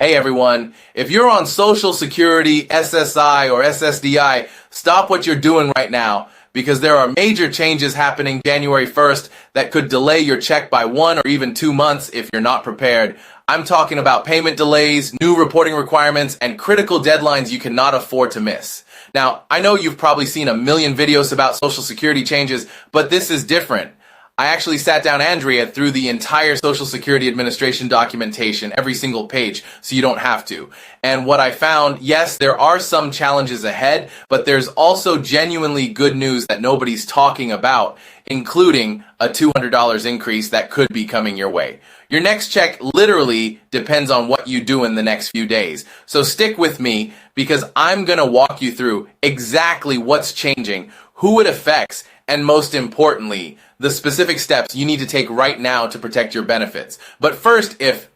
Hey everyone, if you're on Social Security, SSI, or SSDI, stop what you're doing right now because there are major changes happening January 1st that could delay your check by 1 or even 2 months if you're not prepared. I'm talking about payment delays, new reporting requirements, and critical deadlines you cannot afford to miss. Now, I know you've probably seen a million videos about Social Security changes, but this is different. I actually sat down Andrea through the entire Social Security Administration documentation, every single page, so you don't have to. And what I found, yes, there are some challenges ahead, but there's also genuinely good news that nobody's talking about, including a $200 increase that could be coming your way. Your next check literally depends on what you do in the next few days. So stick with me because I'm going to walk you through exactly what's changing, who it affects, and most importantly, the specific steps you need to take right now to protect your benefits. But first, if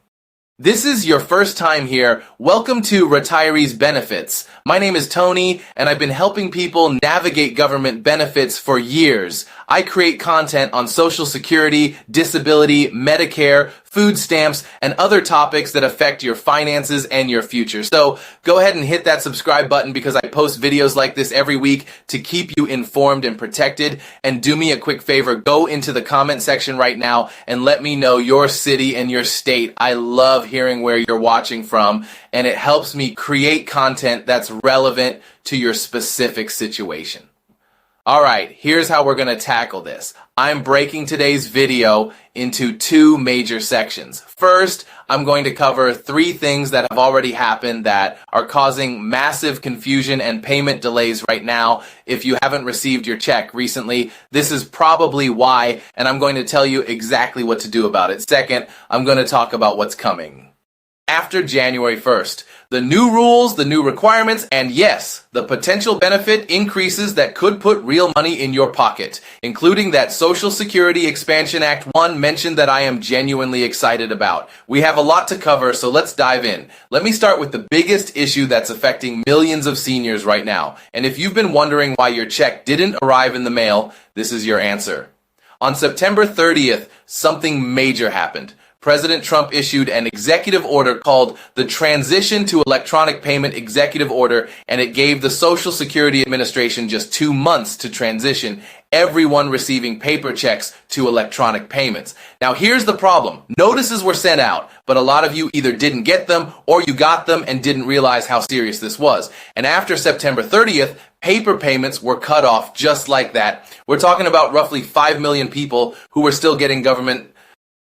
this is your first time here, welcome to Retirees Benefits. My name is Tony, and I've been helping people navigate government benefits for years. I create content on Social Security, disability, Medicare, food stamps, and other topics that affect your finances and your future. So go ahead and hit that subscribe button because I post videos like this every week to keep you informed and protected. And do me a quick favor, go into the comment section right now and let me know your city and your state. I love hearing where you're watching from, and it helps me create content that's relevant to your specific situation. All right, here's how we're going to tackle this. I'm breaking today's video into 2 major sections. First, I'm going to cover 3 things that have already happened that are causing massive confusion and payment delays right now. If you haven't received your check recently, this is probably why, and I'm going to tell you exactly what to do about it. Second, I'm going to talk about what's coming after January 1st. The new rules, the new requirements, and yes, the potential benefit increases that could put real money in your pocket, including that Social Security Expansion Act 1 mentioned that I am genuinely excited about. We have a lot to cover, so let's dive in. Let me start with the biggest issue that's affecting millions of seniors right now. And if you've been wondering why your check didn't arrive in the mail, this is your answer. On September 30th, something major happened. President Trump issued an executive order called the Transition to Electronic Payment Executive Order, and it gave the Social Security Administration just 2 months to transition everyone receiving paper checks to electronic payments. Now here's the problem. Notices were sent out, but a lot of you either didn't get them or you got them and didn't realize how serious this was. And after September 30th, paper payments were cut off just like that. We're talking about roughly 5 million people who were still getting government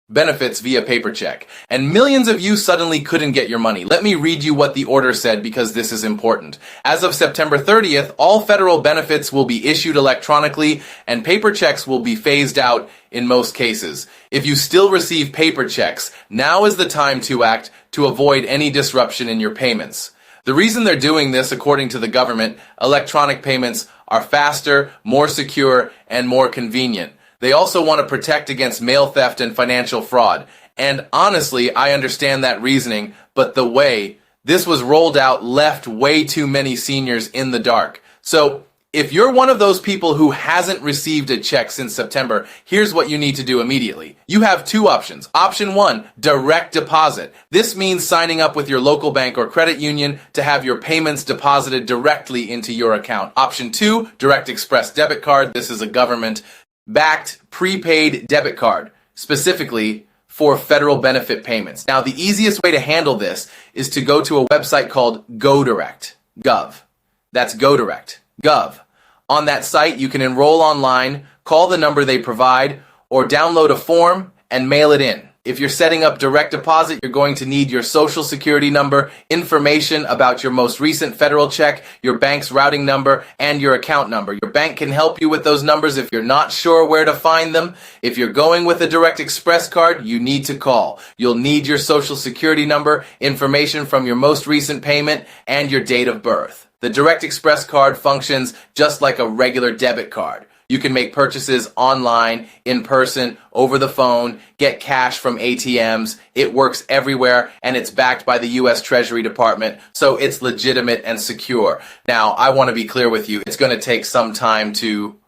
benefits via paper check. And millions of you suddenly couldn't get your money. Let me read you what the order said because this is important. As of September 30th, all federal benefits will be issued electronically and paper checks will be phased out in most cases. If you still receive paper checks, now is the time to act to avoid any disruption in your payments. The reason they're doing this, according to the government, electronic payments are faster, more secure, and more convenient. They also want to protect against mail theft and financial fraud. And honestly, I understand that reasoning, but the way this was rolled out left way too many seniors in the dark. So if you're one of those people who hasn't received a check since September, here's what you need to do immediately. You have 2 options. Option 1, direct deposit. This means signing up with your local bank or credit union to have your payments deposited directly into your account. Option 2, direct express debit card. This is a government-backed prepaid debit card, specifically for federal benefit payments. Now, the easiest way to handle this is to go to a website called GoDirect.gov. That's GoDirect.gov. On that site, you can enroll online, call the number they provide, or download a form and mail it in. If you're setting up direct deposit, you're going to need your Social Security number, information about your most recent federal check, your bank's routing number, and your account number. Your bank can help you with those numbers if you're not sure where to find them. If you're going with a Direct Express card, you need to call. You'll need your Social Security number, information from your most recent payment, and your date of birth. The Direct Express card functions just like a regular debit card. You can make purchases online, in person, over the phone, get cash from ATMs. It works everywhere, and it's backed by the U.S. Treasury Department, so it's legitimate and secure. Now, I want to be clear with you. It's going to take some time to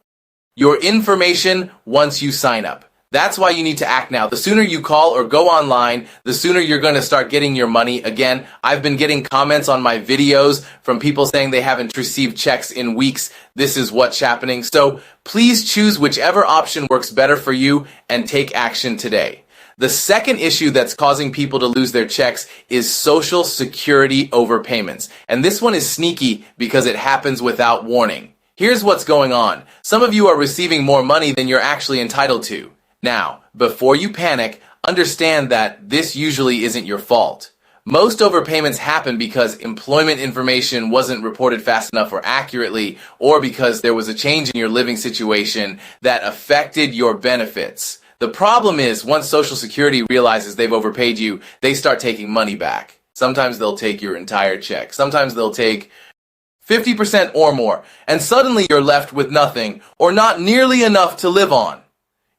your information once you sign up. That's why you need to act now. The sooner you call or go online, the sooner you're going to start getting your money. Again, I've been getting comments on my videos from people saying they haven't received checks in weeks. This is what's happening. So please choose whichever option works better for you and take action today. The second issue that's causing people to lose their checks is Social Security overpayments. And this one is sneaky because it happens without warning. Here's what's going on. Some of you are receiving more money than you're actually entitled to. Now, before you panic, understand that this usually isn't your fault. Most overpayments happen because employment information wasn't reported fast enough or accurately, or because there was a change in your living situation that affected your benefits. The problem is, once Social Security realizes they've overpaid you, they start taking money back. Sometimes they'll take your entire check. Sometimes they'll take 50% or more, and suddenly you're left with nothing, or not nearly enough to live on.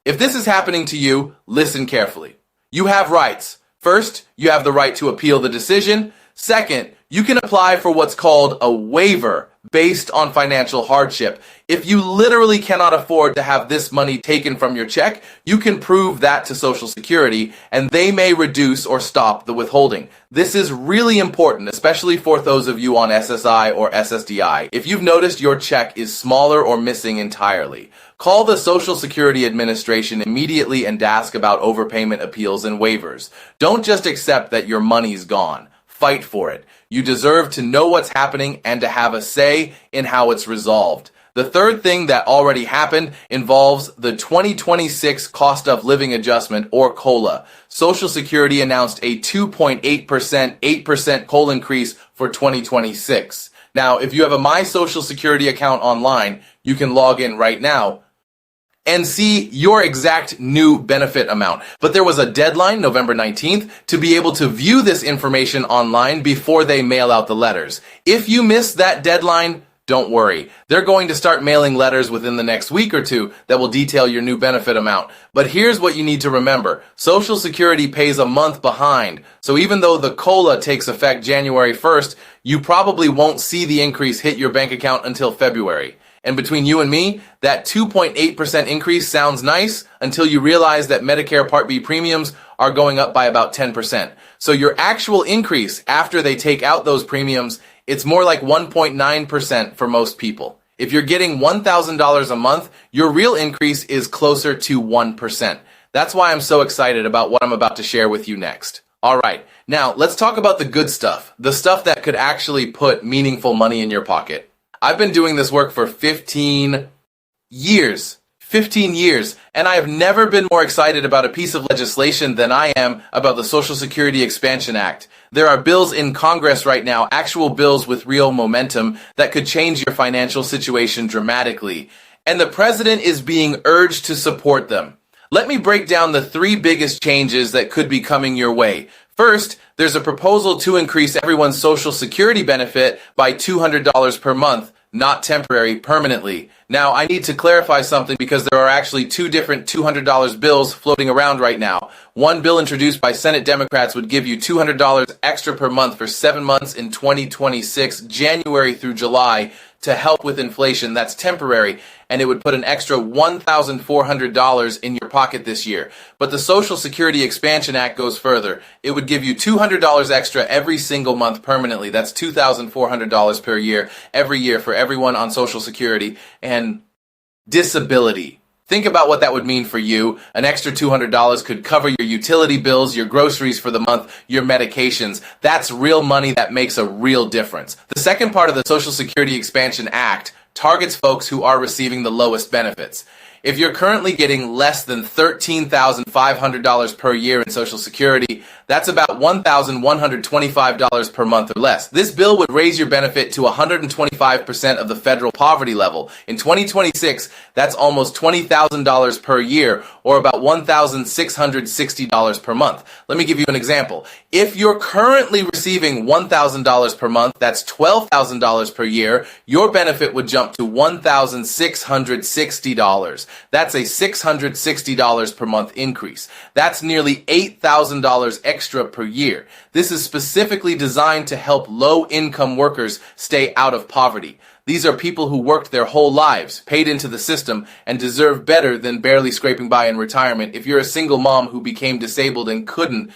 If this is happening to you, listen carefully. You have rights. First, you have the right to appeal the decision. Second, you can apply for what's called a waiver based on financial hardship. If you literally cannot afford to have this money taken from your check, you can prove that to Social Security, and they may reduce or stop the withholding. This is really important, especially for those of you on SSI or SSDI. If you've noticed your check is smaller or missing entirely, call the Social Security Administration immediately and ask about overpayment appeals and waivers. Don't just accept that your money's gone. Fight for it. You deserve to know what's happening and to have a say in how it's resolved. The third thing that already happened involves the 2026 Cost of Living Adjustment, or COLA. Social Security announced a 2.8%, 8% COLA increase for 2026. Now, if you have a My Social Security account online, you can log in right now and see your exact new benefit amount. But there was a deadline, November 19th, to be able to view this information online before they mail out the letters. If you miss that deadline, don't worry. They're going to start mailing letters within the next week or two that will detail your new benefit amount. But here's what you need to remember. Social Security pays a month behind. So even though the COLA takes effect January 1st, you probably won't see the increase hit your bank account until February. And between you and me, that 2.8% increase sounds nice until you realize that Medicare Part B premiums are going up by about 10%. So your actual increase after they take out those premiums, it's more like 1.9% for most people. If you're getting $1,000 a month, your real increase is closer to 1%. That's why I'm so excited about what I'm about to share with you next. All right, now let's talk about the good stuff, the stuff that could actually put meaningful money in your pocket. I've been doing this work for 15 years, and I have never been more excited about a piece of legislation than I am about the Social Security Expansion Act. There are bills in Congress right now, actual bills with real momentum that could change your financial situation dramatically, and the president is being urged to support them. Let me break down the three biggest changes that could be coming your way. First, there's a proposal to increase everyone's Social Security benefit by $200 per month, not temporary, permanently. Now, I need to clarify something because there are actually two different $200 bills floating around right now. One bill introduced by Senate Democrats would give you $200 extra per month for 7 months in 2026, January through July, to help with inflation. That's temporary, and it would put an extra $1,400 in your pocket this year. But the Social Security Expansion Act goes further. It would give you $200 extra every single month permanently. That's $2,400 per year, every year for everyone on Social Security. And disability. Think about what that would mean for you. An extra $200 could cover your utility bills, your groceries for the month, your medications. That's real money that makes a real difference. The second part of the Social Security Expansion Act targets folks who are receiving the lowest benefits. If you're currently getting less than $13,500 per year in Social Security, that's about $1,125 per month or less. This bill would raise your benefit to 125% of the federal poverty level. In 2026, that's almost $20,000 per year, or about $1,660 per month. Let me give you an example. If you're currently receiving $1,000 per month, that's $12,000 per year, your benefit would jump to $1,660. That's a $660 per month increase. That's nearly $8,000 extra per year. This is specifically designed to help low-income workers stay out of poverty. These are people who worked their whole lives, paid into the system, and deserve better than barely scraping by in retirement. If you're a single mom who became disabled and couldn't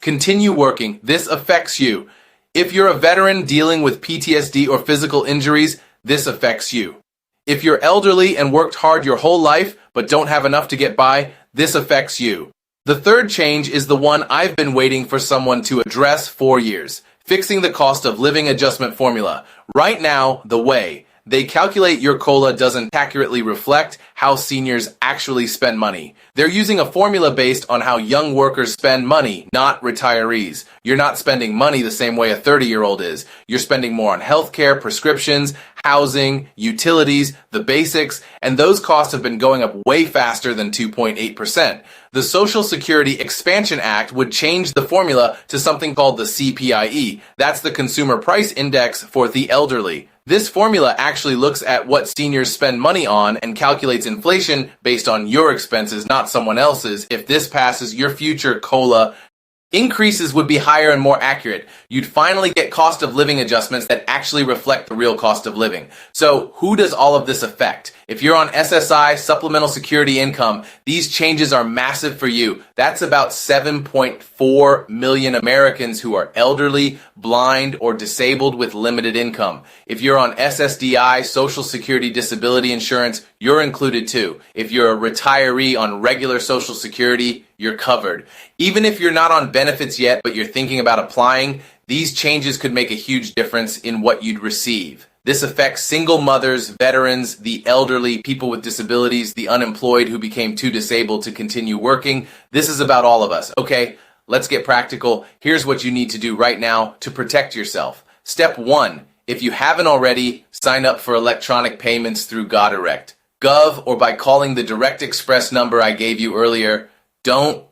continue working, this affects you. If you're a veteran dealing with PTSD or physical injuries, this affects you. If you're elderly and worked hard your whole life but don't have enough to get by, this affects you. The third change is the one I've been waiting for someone to address for years. Fixing the cost of living adjustment formula. Right now, the way they calculate your COLA doesn't accurately reflect how seniors actually spend money. They're using a formula based on how young workers spend money, not retirees. You're not spending money the same way a 30-year-old is. You're spending more on healthcare, prescriptions, housing, utilities, the basics, and those costs have been going up way faster than 2.8%. The Social Security Expansion Act would change the formula to something called the CPIE. That's the Consumer Price Index for the elderly. This formula actually looks at what seniors spend money on and calculates inflation based on your expenses, not someone else's. If this passes, your future COLA increases would be higher and more accurate. You'd finally get cost of living adjustments that actually reflect the real cost of living. So who does all of this affect? If you're on SSI, supplemental security income, these changes are massive for you. That's about 7.4 million Americans who are elderly, blind, or disabled with limited income. If you're on SSDI, Social Security Disability Insurance, you're included too. If you're a retiree on regular Social Security, you're covered. Even if you're not on benefits yet, but you're thinking about applying, these changes could make a huge difference in what you'd receive. This affects single mothers, veterans, the elderly, people with disabilities, the unemployed who became too disabled to continue working. This is about all of us. Okay, let's get practical. Here's what you need to do right now to protect yourself. Step 1, if you haven't already, sign up for electronic payments through GoDirect, Gov, or by calling the Direct Express number I gave you earlier. Don't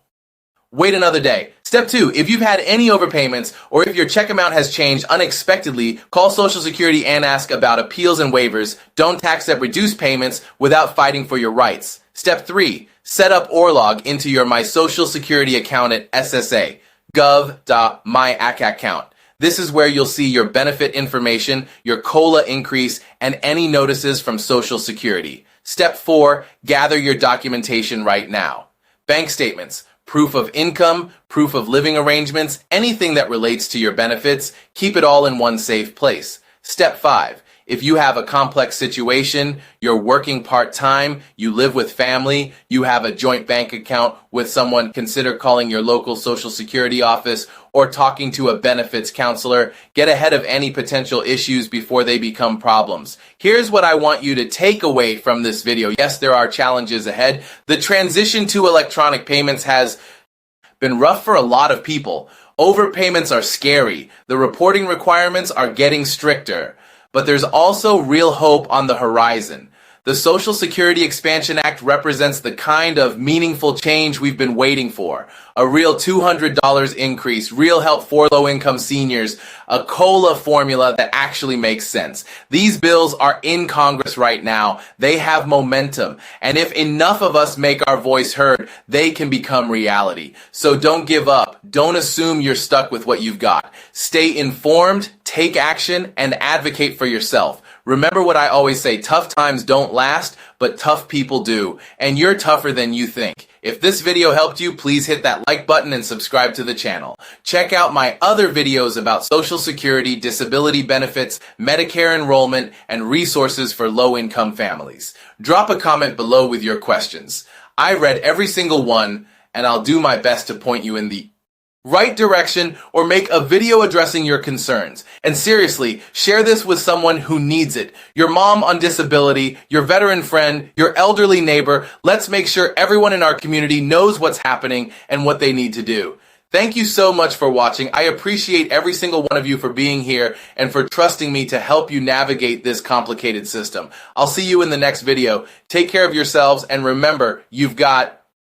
wait another day. Step 2, if you've had any overpayments or if your check amount has changed unexpectedly, call Social Security and ask about appeals and waivers. Don't tax at reduced payments without fighting for your rights. Step 3, set up or log into your My Social Security account at SSA, gov.myac account. This is where you'll see your benefit information, your COLA increase, and any notices from Social Security. Step 4, gather your documentation right now. Bank statements, proof of income, proof of living arrangements, anything that relates to your benefits, keep it all in one safe place. Step 5, if you have a complex situation, you're working part-time, you live with family, you have a joint bank account with someone, consider calling your local Social Security office or talking to a benefits counselor. Get ahead of any potential issues before they become problems. Here's what I want you to take away from this video. Yes, there are challenges ahead. The transition to electronic payments has been rough for a lot of people. Overpayments are scary. The reporting requirements are getting stricter. But there's also real hope on the horizon. The Social Security Expansion Act represents the kind of meaningful change we've been waiting for. A real $200 increase, real help for low-income seniors, a COLA formula that actually makes sense. These bills are in Congress right now. They have momentum. And if enough of us make our voice heard, they can become reality. So don't give up. Don't assume you're stuck with what you've got. Stay informed, take action, and advocate for yourself. Remember what I always say, tough times don't last, but tough people do. And you're tougher than you think. If this video helped you, please hit that like button and subscribe to the channel. Check out my other videos about Social Security, disability benefits, Medicare enrollment, and resources for low-income families. Drop a comment below with your questions. I read every single one, and I'll do my best to point you in the right direction or make a video addressing your concerns. And seriously, share this with someone who needs it. Your mom on disability, your veteran friend, your elderly neighbor. Let's make sure everyone in our community knows what's happening and what they need to do. Thank you so much for watching. I appreciate every single one of you for being here and for trusting me to help you navigate this complicated system. I'll see you in the next video. Take care of yourselves and remember, you've got